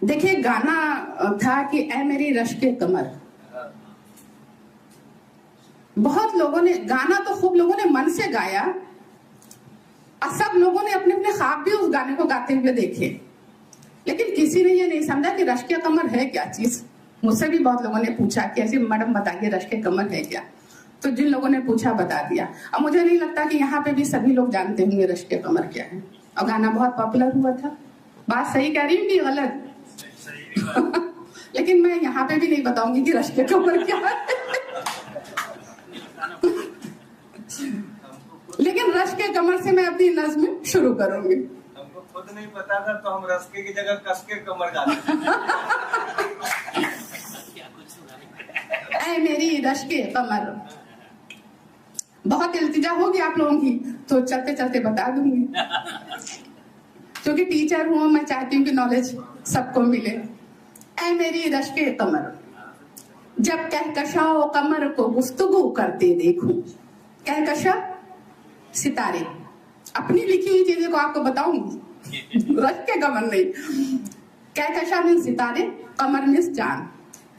देखिए, गाना था कि ऐ मेरी रश के कमर। बहुत लोगों ने गाना तो खूब लोगों ने मन से गाया और सब लोगों ने अपने अपने ख्वाब भी उस गाने को गाते हुए देखे, लेकिन किसी ने ये नहीं समझा कि रश के कमर है क्या चीज। मुझसे भी बहुत लोगों ने पूछा कि ऐसी मैडम बताइए रश के कमर है क्या, तो जिन लोगों ने पूछा बता दिया। अब मुझे नहीं लगता कि यहाँ पे भी सभी लोग जानते होंगे रश के कमर क्या है, और गाना बहुत पॉपुलर हुआ था। बात सही कह रही हूँ कि गलत? लेकिन मैं यहाँ पे भी नहीं बताऊंगी कि रश के कमर क्या है। लेकिन रश के कमर से मैं अपनी नज्म शुरू करूंगी। हमको खुद नहीं पता था तो हम रस्के की जगह कस के कमर गाते। ऐ मेरी रश के कमर। बहुत इल्तिजा होगी आप लोगों की, तो चलते चलते बता दूंगी, क्योंकि टीचर हूं, मैं चाहती हूँ कि नॉलेज सबको मिले। ऐ मेरी रश के कमर, जब कहकशाओ कमर को गुफ्तगू करते देखूं। कहकशा सितारे, अपनी लिखी हुई चीजें को आपको बताऊंगी, रश के कमर नहीं। कहकशा मीन सितारे, कमर मीन चांद।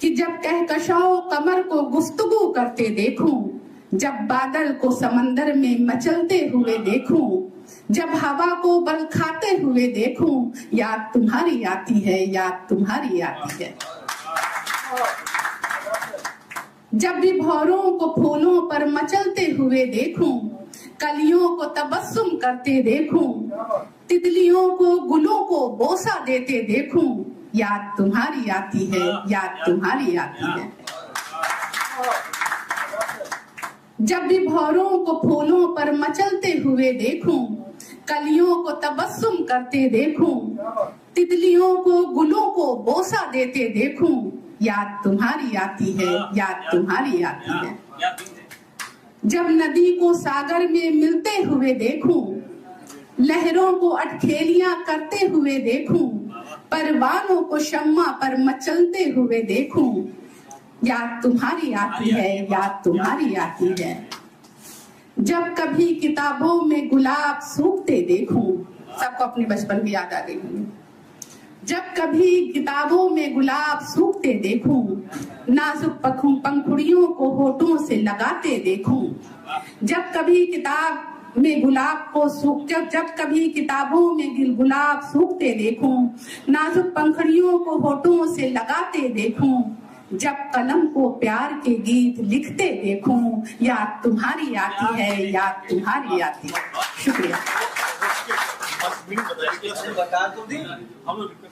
कि जब कहकशाओ कमर को गुफ्तगू करते देखूं, जब बादल को समंदर में मचलते हुए देखूं, जब हवा को बल खाते हुए देखूं, याद तुम्हारी आती है, याद तुम्हारी आती है। जब भी भौरों को फूलों पर मचलते हुए देखूं, कलियों को तबस्सुम करते देखूं, तितलियों को गुलों को बोसा देते देखूं, याद तुम्हारी आती है, याद तुम्हारी आती है। जब भी भौरों को फूलों पर मचलते हुए देखूं, कलियों को तबस्सुम करते देखूं, तितलियों को गुलों को बोसा देते देखूं, याद तुम्हारी आती है, याद तुम्हारी आती है। जब नदी को सागर में मिलते हुए देखूं, लहरों को अटखेलियां करते हुए देखूं, परवानों को शम्मा पर मचलते हुए देखूं, याद तुम्हारी आती है, याद तुम्हारी आती है। जब कभी किताबों में गुलाब सूखते देखूं, सबको अपनी बचपन की याद आ गई होगी। जब कभी किताबों में गुलाब सूखते देखूं, नाजुक पंखुड़ियों को होठों से लगाते देखूं, जब कभी किताब में गुलाब को जब कभी किताबों में गुलाब सूखते देखूं, नाजुक पंखुड़ियों को होठों से लगाते देखूं, जब कलम को प्यार के गीत लिखते देखूं, याद तुम्हारी आती है, याद तुम्हारी आती है। शुक्रिया। बता तो दी।